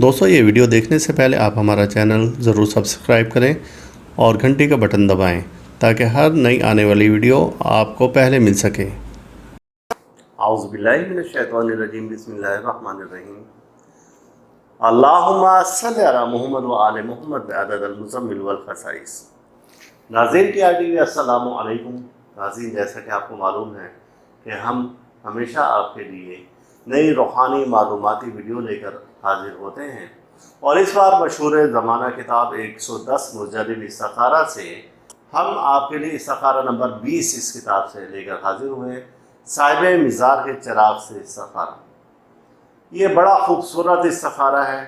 दोस्तों ये वीडियो देखने से पहले आप हमारा चैनल ज़रूर सब्सक्राइब करें और घंटी का बटन दबाएं ताकि हर नई आने वाली वीडियो आपको पहले मिल सके। औज़ुबिल्लाहि मिनश्शैतानिर्रजीम, बिस्मिल्लाहिर्रहमानिर्रहीम। अल्लाहुम्मा सल्लि अला मुहम्मद व आले मुहम्मद बिअददिल मुज़म्मिल वल खसाइस। नाज़रीन की आदि अस्सलामु अलैकुम। नाज़रीन, जैसा कि आपको मालूम है कि हम हमेशा आपके लिए नई रूहानी मालूमाती वीडियो लेकर हाजिर होते हैं और इस बार मशहूर ज़माना किताब 110 मुजद्दिद इस्तिखारा से हम आपके लिए इस्तिखारा नंबर 20 इस किताब से लेकर हाजिर हुए हैं, साहिब मिज़ार के चिराग से इस्तिखारा। ये बड़ा खूबसूरत इस्तिखारा है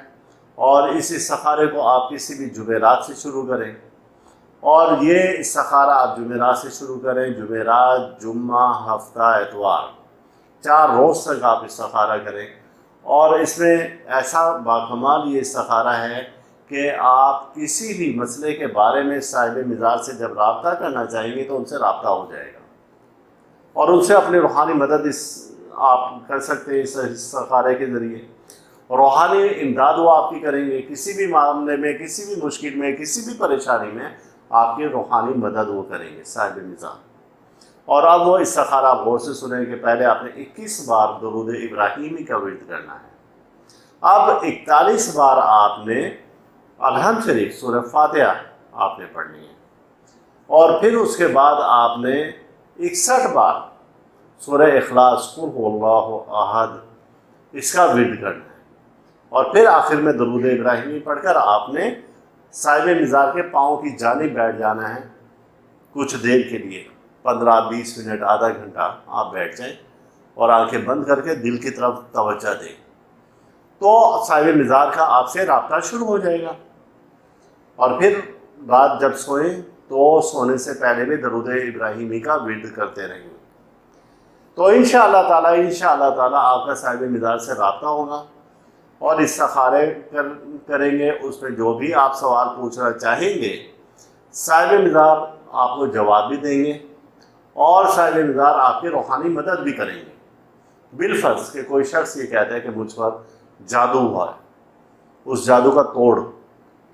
और इस इस्तिखारे को आप किसी भी जुमेरात से शुरू करें और ये इस्तिखारा आप जुमेरात से शुरू करें। जुमेरात, जुम्मा, हफ्ता, एतवार, 4 रोज़ तक आप इस्तिखारा करें और इसमें ऐसा बाकमाल ये इस्तिखारा है कि आप किसी भी मसले के बारे में साहिब मिज़ार से जब राब्ता करना चाहेंगे तो उनसे राब्ता हो जाएगा और उनसे अपनी रूहानी मदद आप कर सकते हैं। इस इस्तिखारे के ज़रिए रूहानी इमदाद वो आपकी करेंगे। किसी भी मामले में, किसी भी मुश्किल में, किसी भी परेशानी में आपकी रूहानी मदद वो करेंगे साहिब मिज़ार। और अब वो इस्तिखारा आप गौर से सुने कि पहले आपने 21 बार दुरूद इब्राहीमी का विर्द करना है। अब 41 बार आपने अलहम्द शरीफ सूरह फातिहा आपने पढ़नी है और फिर उसके बाद आपने 61 बार सूरह इखलास कुल हुवल्लाहु अहद इसका विर्द करना है और फिर आखिर में दुरूद इब्राहीमी पढ़कर आपने साहिब मिज़ार के पाँव की जानिब बैठ जाना है। कुछ देर के लिए 15-20 मिनट, आधा घंटा आप बैठ जाएं और आंखें बंद करके दिल की तरफ तवज्जो दें तो साहिब मिज़ार का आपसे राब्ता शुरू हो जाएगा। और फिर रात जब सोएं तो सोने से पहले भी दरूद इब्राहीमी का विर्द करते रहें तो इंशाअल्लाह ताला आपका साहिब मिज़ार से राब्ता होगा और इस्तिखारे करेंगे। उसमें जो भी आप सवाल पूछना चाहेंगे साहिब मिज़ार आपको जवाब भी देंगे और साहिब मिज़ार आपकी रूहानी मदद भी करेंगे। बिलफर्ज के कोई शख्स ये कहता है कि मुझ पर जादू हुआ है, उस जादू का तोड़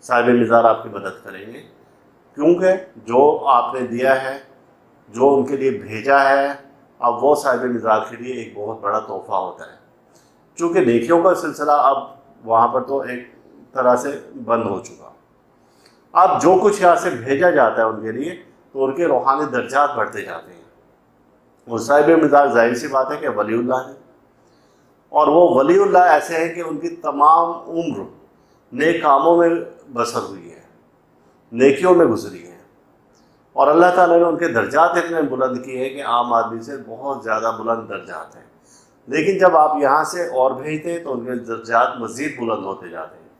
साहिब मिज़ार आपकी मदद करेंगे, क्योंकि जो आपने दिया है, जो उनके लिए भेजा है, अब वो साहिब मिज़ार के लिए एक बहुत बड़ा तोहफ़ा होता है। चूँकि नेकियों का सिलसिला अब वहाँ पर तो एक तरह से बंद हो चुका, अब जो कुछ यहाँ से भेजा जाता है उनके लिए तो उनके रूहानी दर्जात बढ़ते जाते हैं। और साहिब मिज़ार जाहिर सी बात है कि वलीउल्लाह है और वो वलीउल्लाह ऐसे हैं कि उनकी तमाम उम्र नेक कामों में बसर हुई है, नेकियों में गुजरी है और अल्लाह ताला ने उनके दर्जात इतने बुलंद किए हैं कि आम आदमी से बहुत ज़्यादा बुलंद दर्जात हैं। लेकिन जब आप यहाँ से और भेजते हैं तो उनके दर्जात मज़ीद बुलंद होते जाते हैं।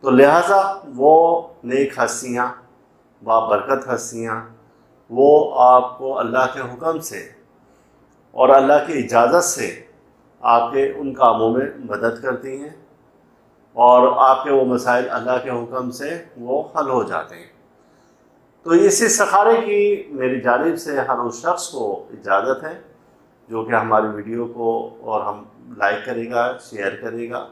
तो लिहाजा वो नेक हस्तियाँ, बाबरकत हस्तियाँ, वो आपको अल्लाह के हुक्म से और अल्लाह की इजाज़त से आपके उन कामों में मदद करती हैं और आपके वो मसाइल अल्लाह के हुक्म से वो हल हो जाते हैं। तो इस इस्तिखारे की मेरी जानिब से हर उस शख्स को इजाज़त है जो कि हमारी वीडियो को और हम लाइक करेगा, शेयर करेगा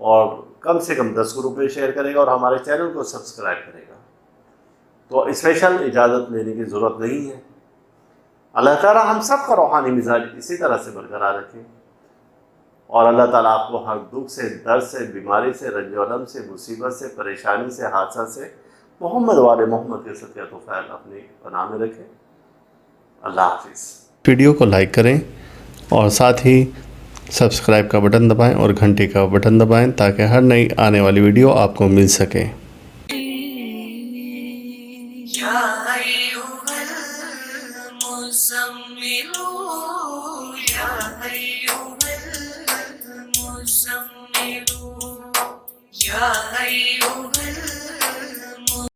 और कम से कम 10 ग्रुप पे शेयर करेगा और हमारे चैनल को सब्सक्राइब करेगा। तो स्पेशल इजाज़त लेने की ज़रूरत नहीं है। अल्लाह ताला हम सब का रूहानी मिजाज इसी तरह से बरकरार रखे और अल्लाह ताला आपको हर दुख से, दर्द से, बीमारी से, रंज-ओ-अलम से, मुसीबत से, परेशानी से, हादसा से मोहम्मद वाले मोहम्मद के सदक़े तौफ़ीक़ अपनी पनाह में रखे। अल्लाह हाफ़िज़। वीडियो को लाइक करें और साथ ही सब्सक्राइब का बटन दबाएं और घंटी का बटन दबाएं ताकि हर नई आने वाली वीडियो आपको मिल सके। या अय्युहल मुज़म्मिलू, या अय्युहल मुज़म्मिलू, या अय्युहल